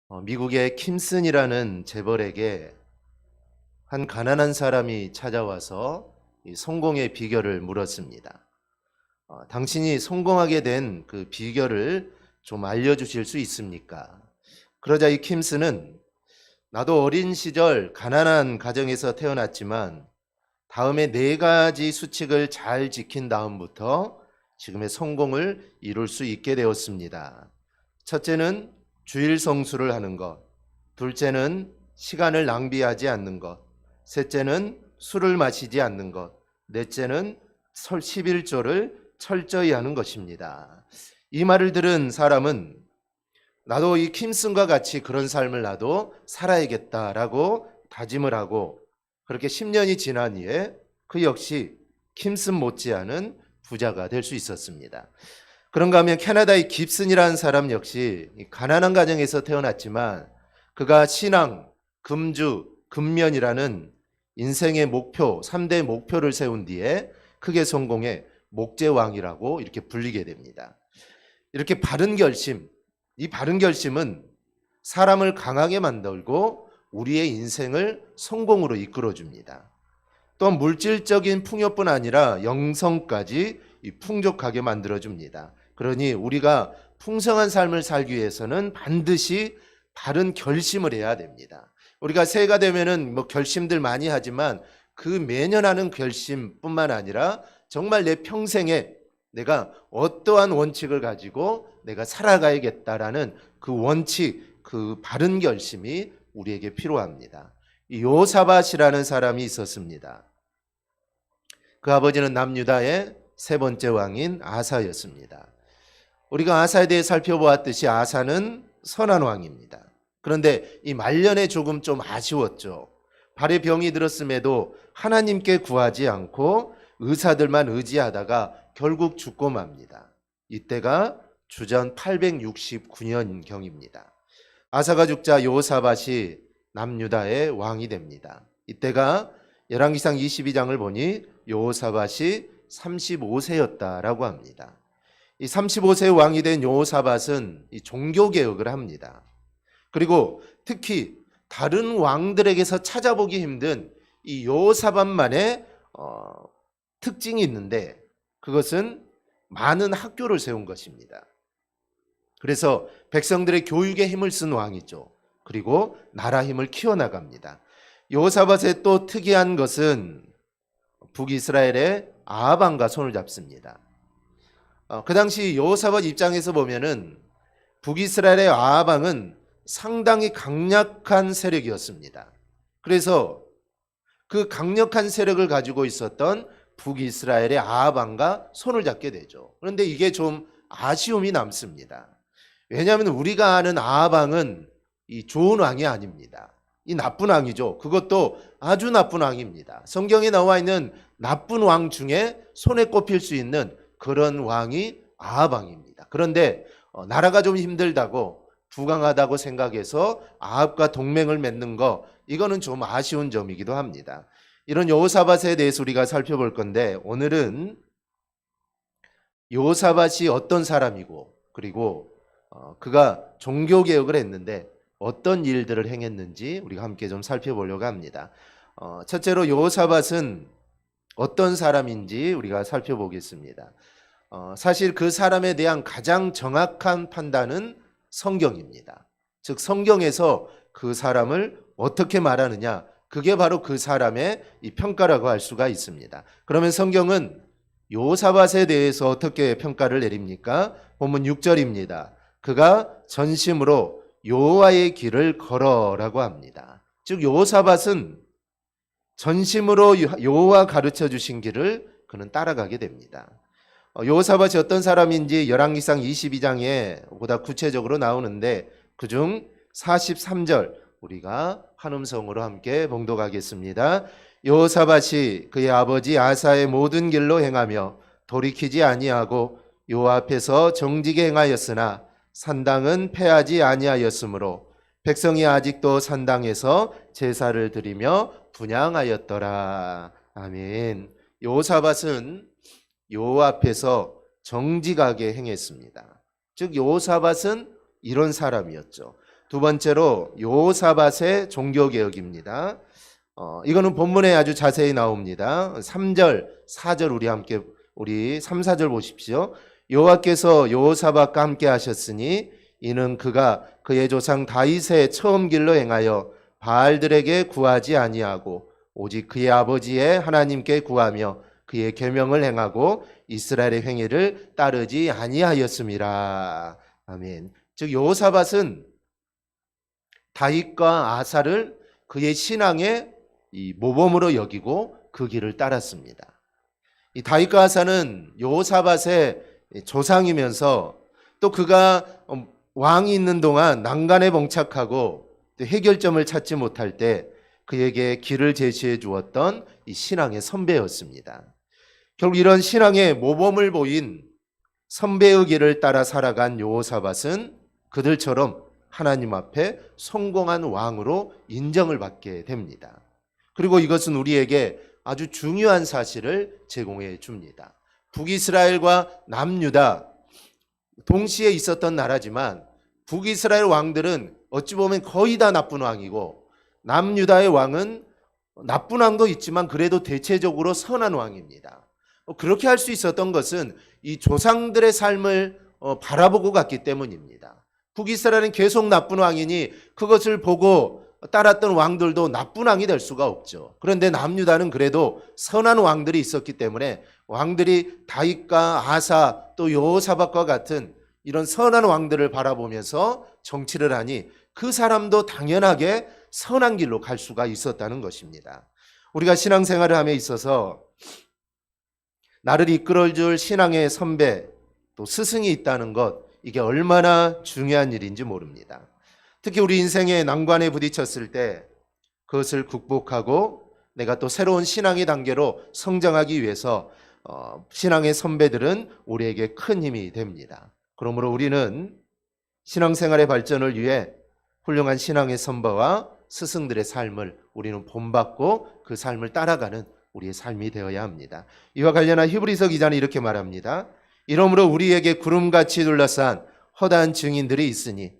미국의 킴슨이라는 재벌에게 한 가난한 사람이 찾아와서 이 성공의 비결을 물었습니다. 당신이 성공하게 된 그 비결을 좀 알려주실 수 있습니까? 그러자 이 킴슨은 나도 어린 시절 가난한 가정에서 태어났지만 다음에 4가지 수칙을 잘 지킨 다음부터 지금의 성공을 이룰 수 있게 되었습니다. 첫째는 주일 성수를 하는 것, 둘째는 시간을 낭비하지 않는 것, 셋째는 술을 마시지 않는 것, 넷째는 11조를 철저히 하는 것입니다. 이 말을 들은 사람은 나도 이 킴슨과 같이 그런 삶을 나도 살아야겠다라고 다짐을 하고 그렇게 10년이 지난 후에 그 역시 킴슨 못지않은 부자가 될 수 있었습니다. 그런가 하면 캐나다의 깁슨이라는 사람 역시 가난한 가정에서 태어났지만 그가 신앙, 금주, 근면이라는 인생의 목표, 3대 목표를 세운 뒤에 크게 성공해 목재왕이라고 이렇게 불리게 됩니다. 이렇게 바른 결심, 이 바른 결심은 사람을 강하게 만들고 우리의 인생을 성공으로 이끌어줍니다. 또한 물질적인 풍요뿐 아니라 영성까지 풍족하게 만들어줍니다. 그러니 우리가 풍성한 삶을 살기 위해서는 반드시 바른 결심을 해야 됩니다. 우리가 새해가 되면은 결심들 많이 하지만 그 매년 하는 결심뿐만 아니라 정말 내 평생에 내가 어떠한 원칙을 가지고 내가 살아가야겠다라는 그 원칙, 그 바른 결심이 우리에게 필요합니다. 요사밧이라는 사람이 있었습니다. 그 아버지는 남유다의 3번째 왕인 아사였습니다. 우리가 아사에 대해 살펴보았듯이 아사는 선한 왕입니다. 그런데 이 말년에 조금 좀 아쉬웠죠. 발에 병이 들었음에도 하나님께 구하지 않고 의사들만 의지하다가 결국 죽고 맙니다. 이때가 주전 869년경입니다. 아사가 죽자 여호사밧이 남유다의 왕이 됩니다. 이때가 열왕기상 22장을 보니 여호사밧이 35세였다라고 합니다. 이 35세 왕이 된 여호사밧은 이 종교개혁을 합니다. 그리고 특히 다른 왕들에게서 찾아보기 힘든 이 여호사밧만의 특징이 있는데 그것은 많은 학교를 세운 것입니다. 그래서 백성들의 교육에 힘을 쓴 왕이죠. 그리고 나라 힘을 키워나갑니다. 여호사밧의 또 특이한 것은 북이스라엘의 아합 왕과 손을 잡습니다. 그 당시 여호사밧 입장에서 보면은 북이스라엘의 아합 왕은 상당히 강력한 세력이었습니다. 그래서 그 강력한 세력을 가지고 있었던 북이스라엘의 아합 왕과 손을 잡게 되죠. 그런데 이게 좀 아쉬움이 남습니다. 왜냐하면 우리가 아는 아합 왕은 이 좋은 왕이 아닙니다. 이 나쁜 왕이죠. 그것도 아주 나쁜 왕입니다. 성경에 나와 있는 나쁜 왕 중에 손에 꼽힐 수 있는 그런 왕이 아합 왕입니다. 그런데 나라가 좀 힘들다고 부강하다고 생각해서 아합과 동맹을 맺는 거 이거는 좀 아쉬운 점이기도 합니다. 이런 여호사밧에 대해서 우리가 살펴볼 건데 오늘은 여호사밧이 어떤 사람이고 그리고 그가 종교개혁을 했는데 어떤 일들을 행했는지 우리가 함께 좀 살펴보려고 합니다. 첫째로 여호사밧은 어떤 사람인지 우리가 살펴보겠습니다. 사실 그 사람에 대한 가장 정확한 판단은 성경입니다. 즉 성경에서 그 사람을 어떻게 말하느냐 그게 바로 그 사람의 이 평가라고 할 수가 있습니다. 그러면 성경은 여호사밧에 대해서 어떻게 평가를 내립니까? 본문 6절입니다. 그가 전심으로 여호와의 길을 걸어라고 합니다. 즉 여호사밧은 전심으로 여호와 가르쳐 주신 길을 그는 따라가게 됩니다. 여호사밧이 어떤 사람인지 열왕기상 22장에 보다 구체적으로 나오는데 그중 43절 우리가 한음성으로 함께 봉독하겠습니다. 여호사밧이 그의 아버지 아사의 모든 길로 행하며 돌이키지 아니하고 여호와 앞에서 정직에 행하였으나 산당은 패하지 아니하였으므로 백성이 아직도 산당에서 제사를 드리며 분향하였더라. 아멘. 여호사밧은 여호와 앞에서 정직하게 행했습니다. 즉 여호사밧은 이런 사람이었죠. 두 번째로 여호사밧의 종교개혁입니다. 이거는 본문에 아주 자세히 나옵니다. 3절, 4절 우리 3, 4절 보십시오. 여호와께서 여호사밧과 함께 하셨으니 이는 그가 그의 조상 다윗의 처음 길로 행하여 바알들에게 구하지 아니하고 오직 그의 아버지의 하나님께 구하며 그의 계명을 행하고 이스라엘의 행위를 따르지 아니하였음이라. 아멘. 즉 여호사밧은 다윗과 아사를 그의 신앙의 이 모범으로 여기고 그 길을 따랐습니다. 이 다윗과 아사는 여호사밧의 조상이면서 또 그가 왕이 있는 동안 난간에 봉착하고 해결점을 찾지 못할 때 그에게 길을 제시해 주었던 이 신앙의 선배였습니다. 결국 이런 신앙의 모범을 보인 선배의 길을 따라 살아간 여호사밧은 그들처럼 하나님 앞에 성공한 왕으로 인정을 받게 됩니다. 그리고 이것은 우리에게 아주 중요한 사실을 제공해 줍니다. 북이스라엘과 남유다 동시에 있었던 나라지만 북이스라엘 왕들은 어찌 보면 거의 다 나쁜 왕이고 남유다의 왕은 나쁜 왕도 있지만 그래도 대체적으로 선한 왕입니다. 그렇게 할 수 있었던 것은 이 조상들의 삶을 바라보고 갔기 때문입니다. 북이스라엘은 계속 나쁜 왕이니 그것을 보고 따랐던 왕들도 나쁜 왕이 될 수가 없죠. 그런데 남유다는 그래도 선한 왕들이 있었기 때문에 왕들이 다윗과 아사 또 여호사밧과 같은 이런 선한 왕들을 바라보면서 정치를 하니 그 사람도 당연하게 선한 길로 갈 수가 있었다는 것입니다. 우리가 신앙생활을 함에 있어서 나를 이끌어줄 신앙의 선배 또 스승이 있다는 것, 이게 얼마나 중요한 일인지 모릅니다. 특히 우리 인생의 난관에 부딪혔을 때 그것을 극복하고 내가 또 새로운 신앙의 단계로 성장하기 위해서 신앙의 선배들은 우리에게 큰 힘이 됩니다. 그러므로 우리는 신앙생활의 발전을 위해 훌륭한 신앙의 선배와 스승들의 삶을 우리는 본받고 그 삶을 따라가는 우리의 삶이 되어야 합니다. 이와 관련한 히브리서 기자는 이렇게 말합니다. 이러므로 우리에게 구름같이 둘러싼 허다한 증인들이 있으니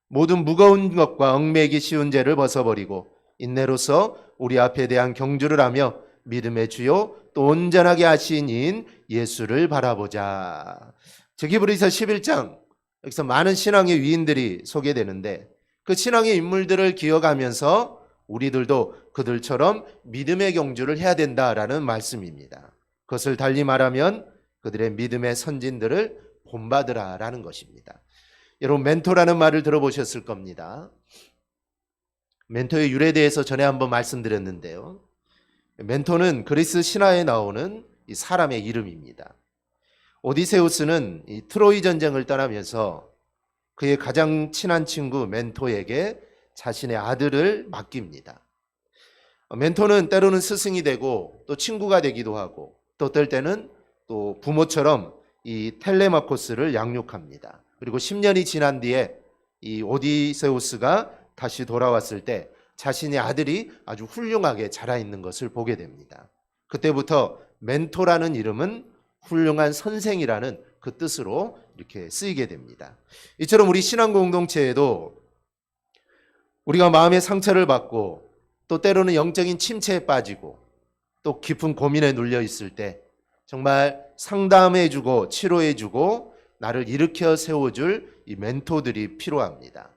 모든 무거운 것과 얽매이기 쉬운 죄를 벗어버리고 인내로서 우리 앞에 대한 경주를 하며 믿음의 주요 또 온전하게 하신 이인 예수를 바라보자. 히브리서 11장 여기서 많은 신앙의 위인들이 소개되는데 그 신앙의 인물들을 기억하면서 우리들도 그들처럼 믿음의 경주를 해야 된다라는 말씀입니다. 그것을 달리 말하면 그들의 믿음의 선진들을 본받으라라는 것입니다. 여러분 멘토라는 말을 들어보셨을 겁니다. 멘토의 유래에 대해서 전에 한번 말씀드렸는데요. 멘토는 그리스 신화에 나오는 이 사람의 이름입니다. 오디세우스는 이 트로이 전쟁을 떠나면서 그의 가장 친한 친구 멘토에게 자신의 아들을 맡깁니다. 멘토는 때로는 스승이 되고 또 친구가 되기도 하고 또 어떨 때는 또 부모처럼 이 텔레마코스를 양육합니다. 그리고 10년이 지난 뒤에 이 오디세우스가 다시 돌아왔을 때 자신의 아들이 아주 훌륭하게 자라 있는 것을 보게 됩니다. 그때부터 멘토라는 이름은 훌륭한 선생이라는 그 뜻으로 이렇게 쓰이게 됩니다. 이처럼 우리 신앙 공동체에도 우리가 마음의 상처를 받고 또 때로는 영적인 침체에 빠지고 또 깊은 고민에 눌려 있을 때 정말 상담해주고 치료해주고 나를 일으켜 세워줄 이 멘토들이 필요합니다.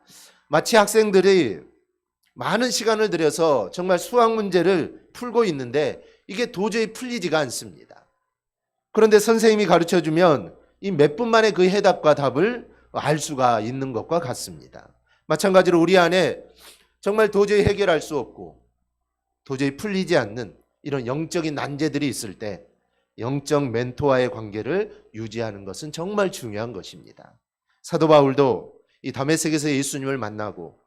마치 학생들이 많은 시간을 들여서 정말 수학 문제를 풀고 있는데 이게 도저히 풀리지가 않습니다. 그런데 선생님이 가르쳐주면 이 몇 분 만에 그 해답과 답을 알 수가 있는 것과 같습니다. 마찬가지로 우리 안에 정말 도저히 해결할 수 없고 도저히 풀리지 않는 이런 영적인 난제들이 있을 때 영적 멘토와의 관계를 유지하는 것은 정말 중요한 것입니다. 사도 바울도 이 다메섹에서 예수님을 만나고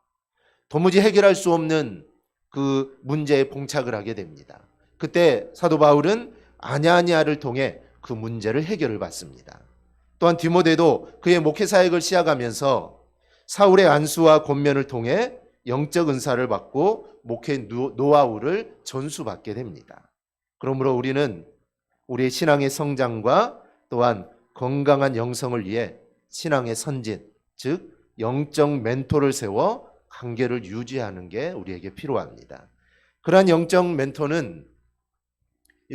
도무지 해결할 수 없는 그 문제에 봉착을 하게 됩니다. 그때 사도 바울은 아냐니아를 통해 그 문제를 해결을 받습니다. 또한 디모데도 그의 목회 사역을 시작하면서 사울의 안수와 권면을 통해 영적 은사를 받고 목회 노하우를 전수받게 됩니다. 그러므로 우리는 우리의 신앙의 성장과 또한 건강한 영성을 위해 신앙의 선진, 즉 영적 멘토를 세워 관계를 유지하는 게 우리에게 필요합니다. 그러한 영적 멘토는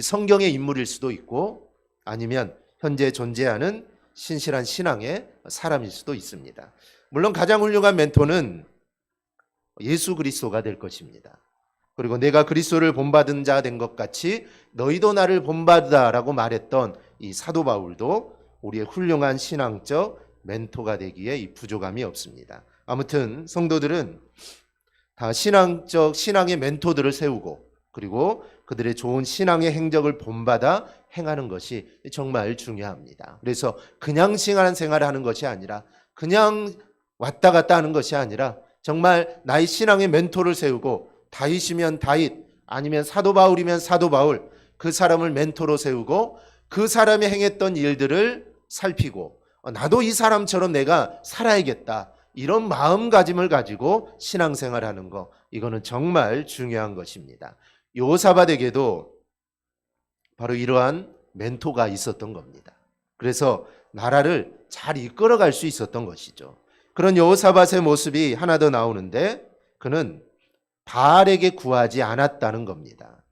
성경의 인물일 수도 있고 아니면 현재 존재하는 신실한 신앙의 사람일 수도 있습니다. 물론 가장 훌륭한 멘토는 예수 그리스도가 될 것입니다. 그리고 내가 그리스도를 본받은 자 된 것 같이 너희도 나를 본받으라라고 말했던 이 사도 바울도 우리의 훌륭한 신앙적 멘토가 되기에 이 부족함이 없습니다. 아무튼 성도들은 다 신앙의 멘토들을 세우고 그리고 그들의 좋은 신앙의 행적을 본받아 행하는 것이 정말 중요합니다. 그래서 그냥 생활을 하는 것이 아니라 그냥 왔다 갔다 하는 것이 아니라 정말 나의 신앙의 멘토를 세우고 다윗이면 다윗 아니면 사도 바울이면 사도 바울 그 사람을 멘토로 세우고 그 사람이 행했던 일들을 살피고 나도 이 사람처럼 내가 살아야겠다 이런 마음가짐을 가지고 신앙생활하는 거 이거는 정말 중요한 것입니다. 여호사밧에게도 바로 이러한 멘토가 있었던 겁니다. 그래서 나라를 잘 이끌어갈 수 있었던 것이죠. 그런 여호사밧의 모습이 하나 더 나오는데 그는 바알에게 구하지 않았다는 겁니다.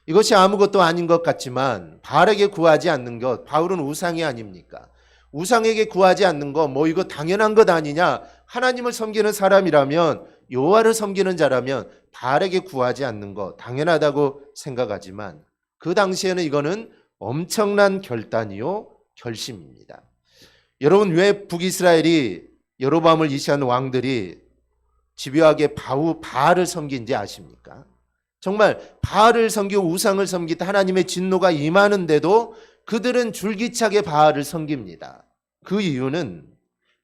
이것이 아무것도 아닌 것 같지만 바알에게 구하지 않는 것, 바울은 우상이 아닙니까? 우상에게 구하지 않는 거 이거 당연한 것 아니냐? 하나님을 섬기는 사람이라면 여호와를 섬기는 자라면 바알에게 구하지 않는 거 당연하다고 생각하지만 그 당시에는 이거는 엄청난 결단이요 결심입니다. 여러분 왜 북이스라엘이 여로보암을 이시한 왕들이 집요하게 바알을 섬긴지 아십니까? 정말 바알을 섬기고 우상을 섬기다 하나님의 진노가 임하는데도 그들은 줄기차게 바알을 섬깁니다. 그 이유는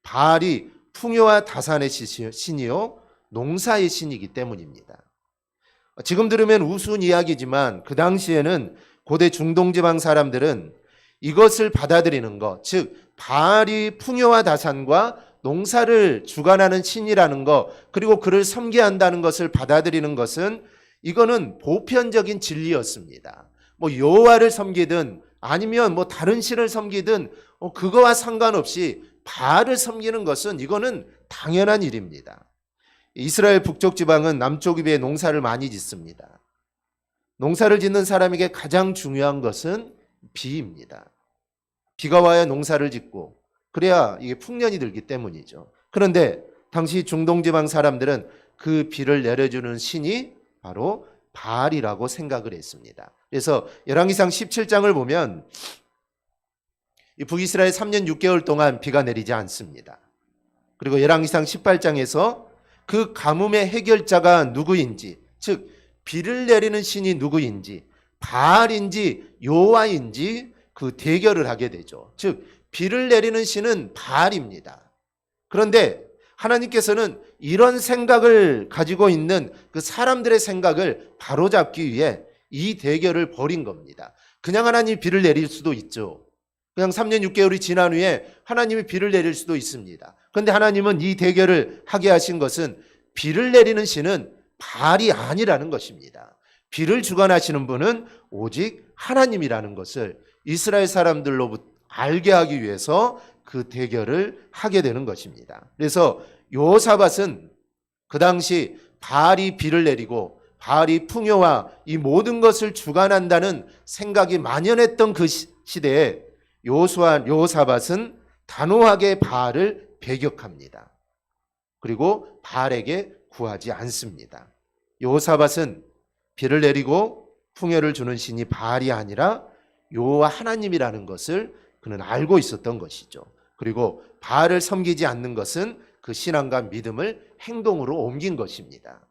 바알이 풍요와 다산의 신이요 농사의 신이기 때문입니다. 지금 들으면 우스운 이야기지만 그 당시에는 고대 중동 지방 사람들은 이것을 받아들이는 것, 즉 바알이 풍요와 다산과 농사를 주관하는 신이라는 것, 그리고 그를 섬겨야 한다는 것을 받아들이는 것은 이거는 보편적인 진리였습니다. 여호와를 섬기든 아니면 다른 신을 섬기든 그거와 상관없이 바알을 섬기는 것은 이거는 당연한 일입니다. 이스라엘 북쪽 지방은 남쪽에 비해 농사를 많이 짓습니다. 농사를 짓는 사람에게 가장 중요한 것은 비입니다. 비가 와야 농사를 짓고 그래야 이게 풍년이 들기 때문이죠. 그런데 당시 중동 지방 사람들은 그 비를 내려주는 신이 바로 바알이라고 생각을 했습니다. 그래서 열왕기상 17장을 보면 이 북이스라엘 3년 6개월 동안 비가 내리지 않습니다. 그리고 열왕기상 18장에서 그 가뭄의 해결자가 누구인지, 즉 비를 내리는 신이 누구인지, 바알인지 여호와인지 그 대결을 하게 되죠. 즉 비를 내리는 신은 바알입니다. 그런데 하나님께서는 이런 생각을 가지고 있는 그 사람들의 생각을 바로잡기 위해 이 대결을 벌인 겁니다. 그냥 하나님이 비를 내릴 수도 있죠. 그냥 3년 6개월이 지난 후에 하나님이 비를 내릴 수도 있습니다. 그런데 하나님은 이 대결을 하게 하신 것은 비를 내리는 신은 바알이 아니라는 것입니다. 비를 주관하시는 분은 오직 하나님이라는 것을 이스라엘 사람들로부터 알게 하기 위해서 그 대결을 하게 되는 것입니다. 그래서 여호사밧은 그 당시 바알이 비를 내리고 바알이 풍요와 이 모든 것을 주관한다는 생각이 만연했던 그 시대에 여호사밧은 단호하게 바알을 배격합니다. 그리고 바알에게 구하지 않습니다. 여호사밧은 비를 내리고 풍요를 주는 신이 바알이 아니라 여호와 하나님이라는 것을 그는 알고 있었던 것이죠. 그리고 바알을 섬기지 않는 것은 그 신앙과 믿음을 행동으로 옮긴 것입니다.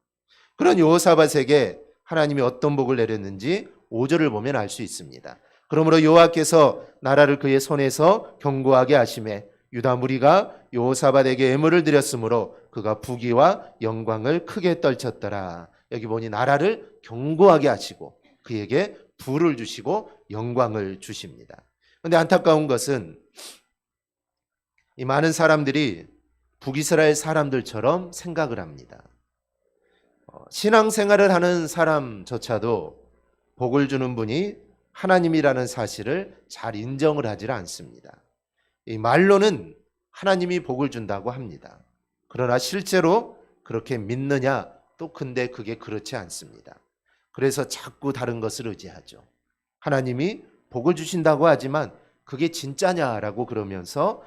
그런 여호사밧에게 하나님이 어떤 복을 내렸는지 5절을 보면 알 수 있습니다. 그러므로 여호와께서 나라를 그의 손에서 견고하게 하심에 유다 무리가 여호사밧에게 예물을 드렸으므로 그가 부귀와 영광을 크게 떨쳤더라. 여기 보니 나라를 견고하게 하시고 그에게 부를 주시고 영광을 주십니다. 그런데 안타까운 것은 이 많은 사람들이 북이스라엘 사람들처럼 생각을 합니다. 신앙생활을 하는 사람조차도 복을 주는 분이 하나님이라는 사실을 잘 인정을 하지 않습니다. 이 말로는 하나님이 복을 준다고 합니다. 그러나 실제로 그렇게 믿느냐? 또 근데 그게 그렇지 않습니다. 그래서 자꾸 다른 것을 의지하죠. 하나님이 복을 주신다고 하지만 그게 진짜냐라고 그러면서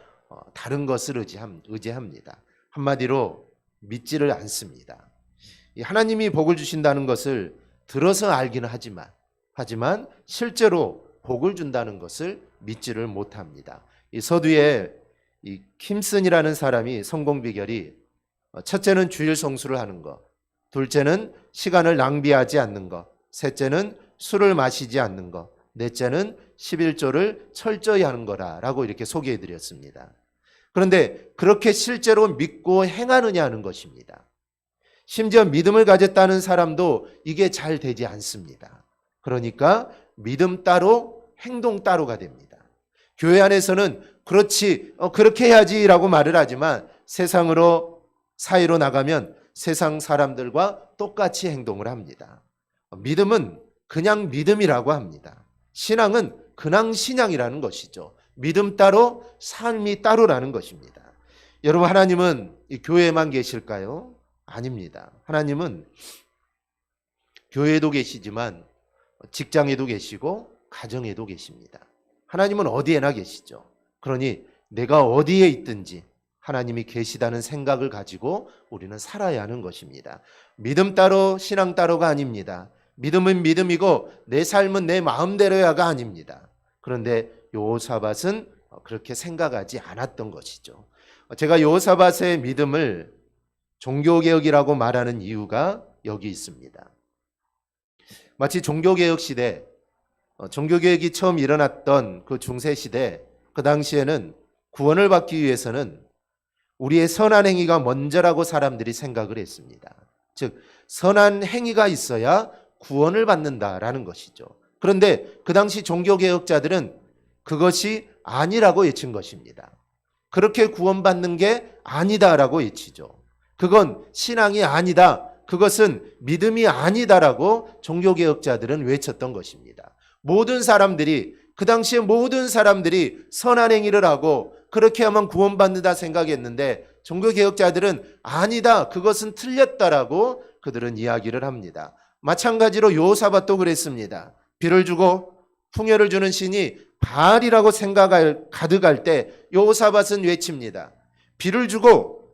다른 것을 의지합니다. 한마디로 믿지를 않습니다. 하나님이 복을 주신다는 것을 들어서 알기는 하지만 실제로 복을 준다는 것을 믿지를 못합니다. 이 서두에 이 킴슨이라는 사람이 성공 비결이 첫째는 주일 성수를 하는 것, 둘째는 시간을 낭비하지 않는 것, 셋째는 술을 마시지 않는 것, 넷째는 11조를 철저히 하는 거라고 이렇게 소개해 드렸습니다. 그런데 그렇게 실제로 믿고 행하느냐 하는 것입니다. 심지어 믿음을 가졌다는 사람도 이게 잘 되지 않습니다. 그러니까 믿음 따로 행동 따로가 됩니다. 교회 안에서는 그렇게 해야지라고 말을 하지만 사회로 나가면 세상 사람들과 똑같이 행동을 합니다. 믿음은 그냥 믿음이라고 합니다. 신앙은 그냥 신앙이라는 것이죠. 믿음 따로 삶이 따로라는 것입니다. 여러분, 하나님은 이 교회에만 계실까요? 아닙니다. 하나님은 교회에도 계시지만 직장에도 계시고 가정에도 계십니다. 하나님은 어디에나 계시죠. 그러니 내가 어디에 있든지 하나님이 계시다는 생각을 가지고 우리는 살아야 하는 것입니다. 믿음 따로 신앙 따로가 아닙니다. 믿음은 믿음이고 내 삶은 내 마음대로야가 아닙니다. 그런데 여호사밧은 그렇게 생각하지 않았던 것이죠. 제가 여호사밧의 믿음을 종교개혁이라고 말하는 이유가 여기 있습니다. 마치 종교개혁 시대, 종교개혁이 처음 일어났던 그 중세시대, 그 당시에는 구원을 받기 위해서는 우리의 선한 행위가 먼저라고 사람들이 생각을 했습니다. 즉 선한 행위가 있어야 구원을 받는다라는 것이죠. 그런데 그 당시 종교개혁자들은 그것이 아니라고 외친 것입니다. 그렇게 구원받는 게 아니다라고 외치죠. 그건 신앙이 아니다. 그것은 믿음이 아니다라고 종교개혁자들은 외쳤던 것입니다. 그 당시에 모든 사람들이 선한 행위를 하고 그렇게 하면 구원받는다 생각했는데 종교개혁자들은 아니다, 그것은 틀렸다라고 그들은 이야기를 합니다. 마찬가지로 여호사밧도 그랬습니다. 비를 주고 풍요를 주는 신이 바알이라고 가득할 때 여호사밧은 외칩니다. 비를 주고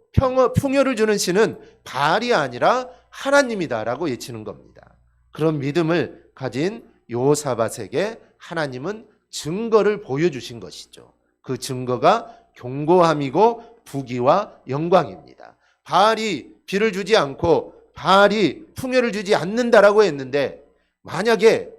풍요를 주는 신은 바알이 아니라 하나님이다라고 외치는 겁니다. 그런 믿음을 가진 여호사밧에게 하나님은 증거를 보여주신 것이죠. 그 증거가 견고함이고 부귀와 영광입니다. 바알이 비를 주지 않고 바알이 풍요를 주지 않는다라고 했는데 만약에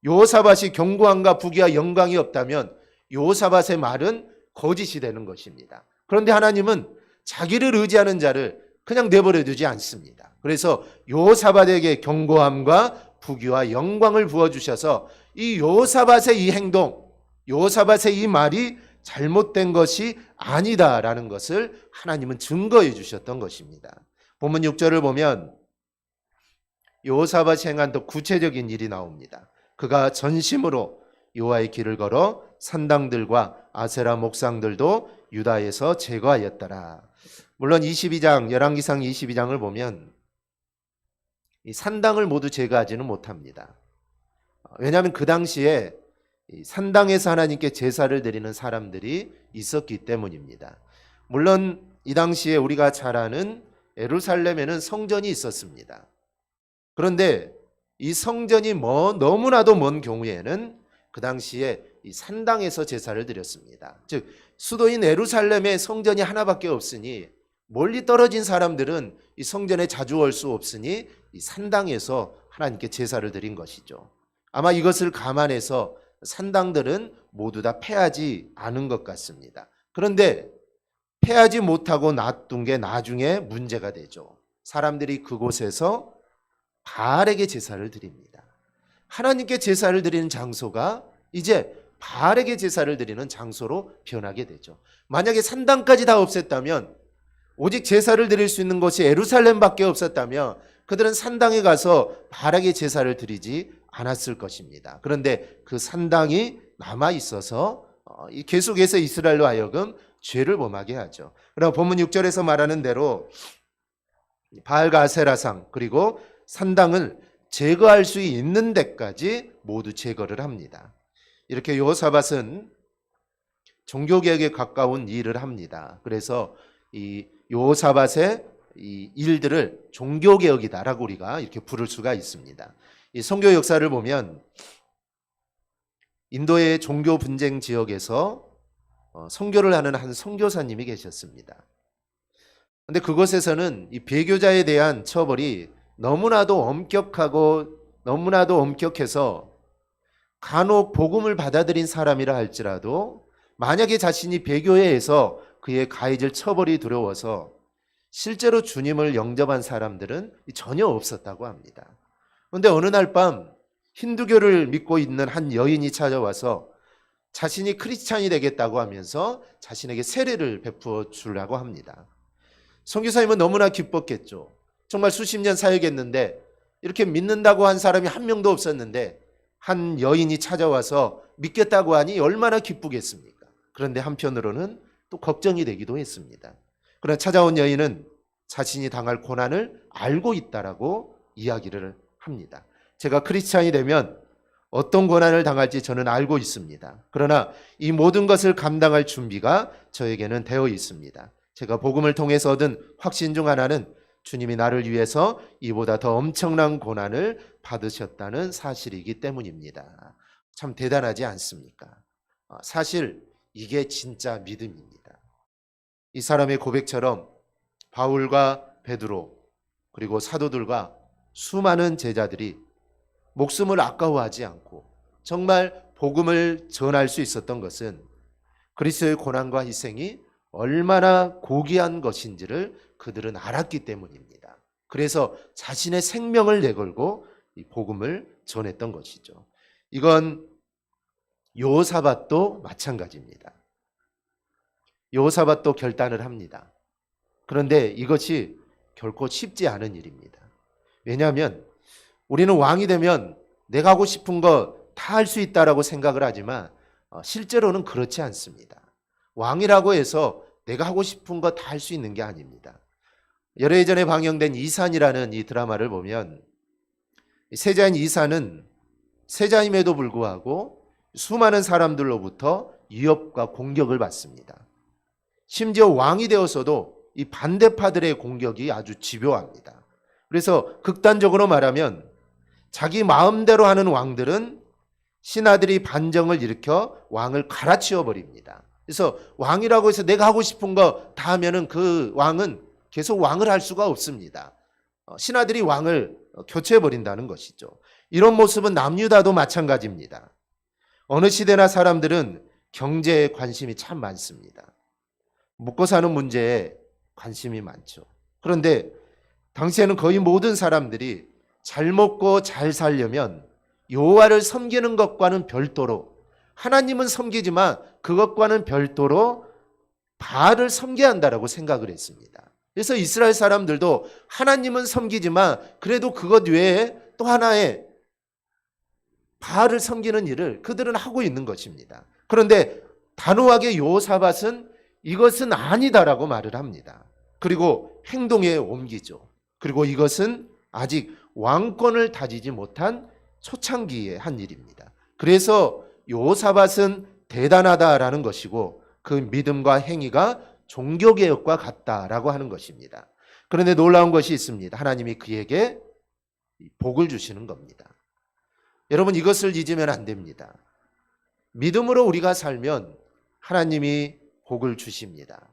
여호사밧이 견고함과 부귀와 영광이 없다면 여호사밧의 말은 거짓이 되는 것입니다. 그런데 하나님은 자기를 의지하는 자를 그냥 내버려 두지 않습니다. 그래서 여호사밧에게 견고함과 부귀와 영광을 부어주셔서 이 여호사밧의 이 행동, 여호사밧의 이 말이 잘못된 것이 아니다라는 것을 하나님은 증거해 주셨던 것입니다. 본문 6절을 보면 여호사밧이 행한 더 구체적인 일이 나옵니다. 그가 전심으로 여호와의 길을 걸어 산당들과 아세라 목상들도 유다에서 제거하였더라. 물론 22장 열왕기상 22장을 보면 이 산당을 모두 제거하지는 못합니다. 왜냐하면 그 당시에 산당에서 하나님께 제사를 드리는 사람들이 있었기 때문입니다. 물론 이 당시에 우리가 잘 아는 예루살렘에는 성전이 있었습니다. 그런데 이 성전이 너무나도 먼 경우에는 그 당시에 이 산당에서 제사를 드렸습니다. 즉 수도인 예루살렘에 성전이 하나밖에 없으니 멀리 떨어진 사람들은 이 성전에 자주 올 수 없으니 이 산당에서 하나님께 제사를 드린 것이죠. 아마 이것을 감안해서 산당들은 모두 다 폐하지 않은 것 같습니다. 그런데 폐하지 못하고 놔둔 게 나중에 문제가 되죠. 사람들이 그곳에서 바알에게 제사를 드립니다. 하나님께 제사를 드리는 장소가 이제 바알에게 제사를 드리는 장소로 변하게 되죠. 만약에 산당까지 다 없앴다면, 오직 제사를 드릴 수 있는 곳이 예루살렘밖에 없었다면 그들은 산당에 가서 바알에게 제사를 드리지 않았을 것입니다. 그런데 그 산당이 남아 있어서 계속해서 이스라엘로 하여금 죄를 범하게 하죠. 그러나 본문 6절에서 말하는 대로 바알과 아세라상 그리고 산당을 제거할 수 있는 데까지 모두 제거를 합니다. 이렇게 여호사밧은 종교개혁에 가까운 일을 합니다. 그래서 이 여호사밧의 이 일들을 종교개혁이다라고 우리가 이렇게 부를 수가 있습니다. 이 선교 역사를 보면 인도의 종교 분쟁 지역에서 선교를 하는 한 선교사님이 계셨습니다. 근데 그곳에서는 이 배교자에 대한 처벌이 너무나도 엄격해서 간혹 복음을 받아들인 사람이라 할지라도 만약에 자신이 배교에 의해서 그의 가해질 처벌이 두려워서 실제로 주님을 영접한 사람들은 전혀 없었다고 합니다. 그런데 어느 날 밤 힌두교를 믿고 있는 한 여인이 찾아와서 자신이 크리스찬이 되겠다고 하면서 자신에게 세례를 베푸어 주려고 합니다. 선교사님은 너무나 기뻤겠죠. 정말 수십 년 사역했는데 이렇게 믿는다고 한 사람이 한 명도 없었는데 한 여인이 찾아와서 믿겠다고 하니 얼마나 기쁘겠습니까? 그런데 한편으로는 또 걱정이 되기도 했습니다. 그러나 찾아온 여인은 자신이 당할 고난을 알고 있다라고 이야기를 합니다. 제가 크리스찬이 되면 어떤 고난을 당할지 저는 알고 있습니다. 그러나 이 모든 것을 감당할 준비가 저에게는 되어 있습니다. 제가 복음을 통해서 얻은 확신 중 하나는 주님이 나를 위해서 이보다 더 엄청난 고난을 받으셨다는 사실이기 때문입니다. 참 대단하지 않습니까? 사실 이게 진짜 믿음입니다. 이 사람의 고백처럼 바울과 베드로 그리고 사도들과 수많은 제자들이 목숨을 아까워하지 않고 정말 복음을 전할 수 있었던 것은 그리스도의 고난과 희생이 얼마나 고귀한 것인지를 그들은 알았기 때문입니다. 그래서 자신의 생명을 내걸고 이 복음을 전했던 것이죠. 이건 여호사밧도 마찬가지입니다. 여호사밧도 결단을 합니다. 그런데 이것이 결코 쉽지 않은 일입니다. 왜냐하면 우리는 왕이 되면 내가 하고 싶은 거 다 할 수 있다라고 생각을 하지만 실제로는 그렇지 않습니다. 왕이라고 해서 내가 하고 싶은 거 다 할 수 있는 게 아닙니다. 여러 해 전에 방영된 이산이라는 이 드라마를 보면 세자인 이산은 세자임에도 불구하고 수많은 사람들로부터 위협과 공격을 받습니다. 심지어 왕이 되어서도 이 반대파들의 공격이 아주 집요합니다. 그래서 극단적으로 말하면 자기 마음대로 하는 왕들은 신하들이 반정을 일으켜 왕을 갈아치워 버립니다. 그래서 왕이라고 해서 내가 하고 싶은 거 다 하면은 그 왕은 계속 왕을 할 수가 없습니다. 신하들이 왕을 교체해 버린다는 것이죠. 이런 모습은 남유다도 마찬가지입니다. 어느 시대나 사람들은 경제에 관심이 참 많습니다. 먹고 사는 문제에 관심이 많죠. 그런데 당시에는 거의 모든 사람들이 잘 먹고 잘 살려면 여호와를 섬기는 것과는 별도로, 하나님은 섬기지만 그것과는 별도로 바알을 섬겨야 한다라고 생각을 했습니다. 그래서 이스라엘 사람들도 하나님은 섬기지만 그래도 그것 외에 또 하나의 바알을 섬기는 일을 그들은 하고 있는 것입니다. 그런데 단호하게 여호사밧은 이것은 아니다라고 말을 합니다. 그리고 행동에 옮기죠. 그리고 이것은 아직 왕권을 다지지 못한 초창기의 한 일입니다. 그래서 여호사밧은 대단하다라는 것이고 그 믿음과 행위가 종교개혁과 같다라고 하는 것입니다. 그런데 놀라운 것이 있습니다. 하나님이 그에게 복을 주시는 겁니다. 여러분 이것을 잊으면 안 됩니다. 믿음으로 우리가 살면 하나님이 복을 주십니다.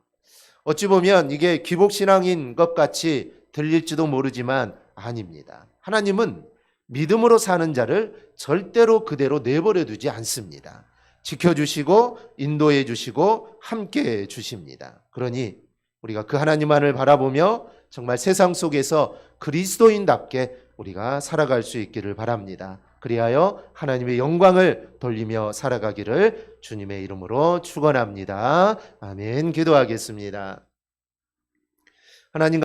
어찌 보면 이게 기복신앙인 것 같이 들릴지도 모르지만 아닙니다. 하나님은 믿음으로 사는 자를 절대로 그대로 내버려 두지 않습니다. 지켜주시고 인도해 주시고 함께해 주십니다. 그러니 우리가 그 하나님만을 바라보며 정말 세상 속에서 그리스도인답게 우리가 살아갈 수 있기를 바랍니다. 그리하여 하나님의 영광을 돌리며 살아가기를 주님의 이름으로 축원합니다. 아멘. 기도하겠습니다. 하나님